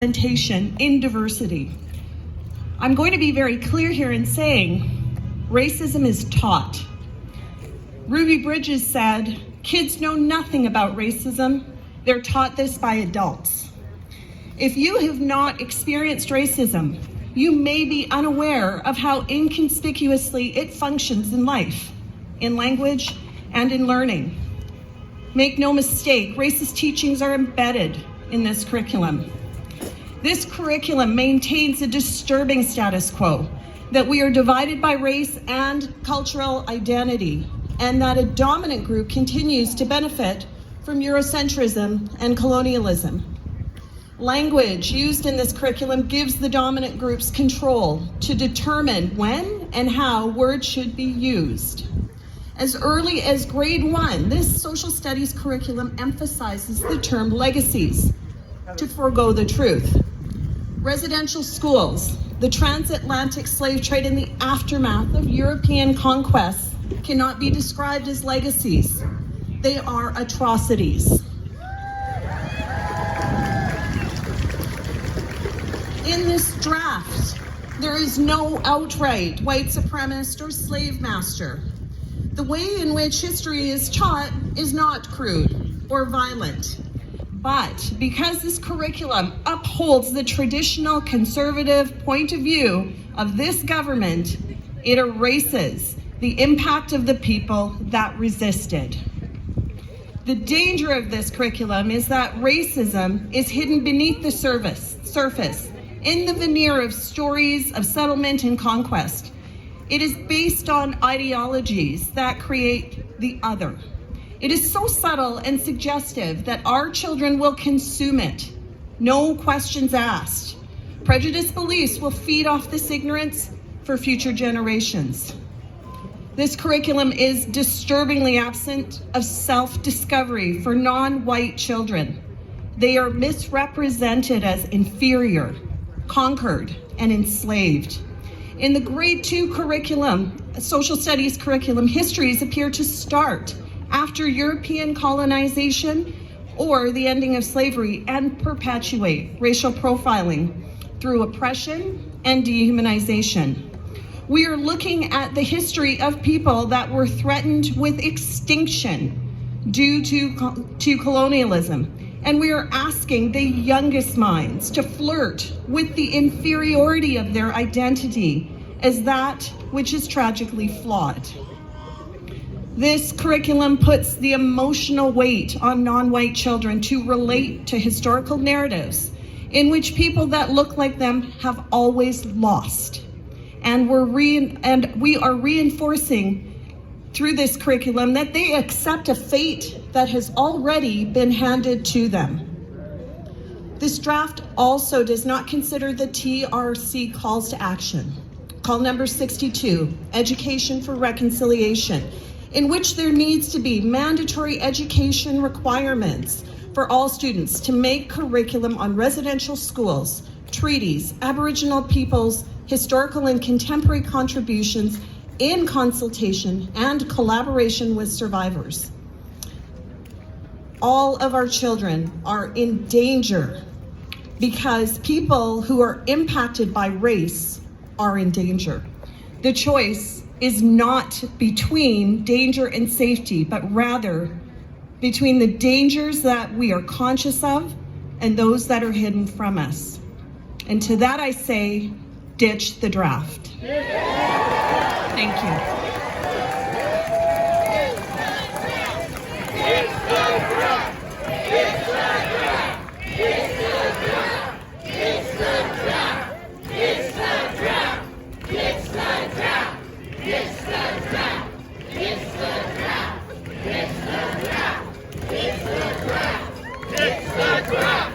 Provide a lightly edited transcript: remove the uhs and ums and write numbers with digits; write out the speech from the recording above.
representation in diversity. I'm going to be very clear here in saying racism is taught. Ruby Bridges said, "Kids know nothing about racism. They're taught this by adults." If you have not experienced racism, you may be unaware of how inconspicuously it functions in life, in language, and in learning. Make no mistake, racist teachings are embedded in this curriculum. This curriculum maintains a disturbing status quo that we are divided by race and cultural identity, and that a dominant group continues to benefit from Eurocentrism and colonialism. Language used in this curriculum gives the dominant groups control to determine when and how words should be used. As early as grade 1, this social studies curriculum emphasizes the term legacies to forego the truth. Residential schools, the transatlantic slave trade and the aftermath of European conquests cannot be described as legacies. They are atrocities. In this draft, there is no outright white supremacist or slave master. The way in which history is taught is not crude or violent. But because this curriculum upholds the traditional conservative point of view of this government, it erases the impact of the people that resisted. The danger of this curriculum is that racism is hidden beneath the surface, in the veneer of stories of settlement and conquest. It is based on ideologies that create the other. It is so subtle and suggestive that our children will consume it, no questions asked. Prejudiced beliefs will feed off this ignorance for future generations. This curriculum is disturbingly absent of self-discovery for non-white children. They are misrepresented as inferior, conquered, and enslaved. In the grade 2 curriculum, social studies curriculum, histories appear to start after European colonization or the ending of slavery and perpetuate racial profiling through oppression and dehumanization. We are looking at the history of people that were threatened with extinction due to colonialism. And we are asking the youngest minds to flirt with the inferiority of their identity as that which is tragically flawed. This curriculum puts the emotional weight on non-white children to relate to historical narratives in which people that look like them have always lost. And we are reinforcing through this curriculum that they accept a fate that has already been handed to them. This draft also does not consider the TRC calls to action. Call number 62, Education for Reconciliation, in which there needs to be mandatory education requirements for all students to make curriculum on residential schools, treaties, Aboriginal peoples, historical and contemporary contributions in consultation and collaboration with survivors. All of our children are in danger because people who are impacted by race are in danger. The choice is not between danger and safety, but rather between the dangers that we are conscious of and those that are hidden from us. And to that I say, ditch the draft. Thank you.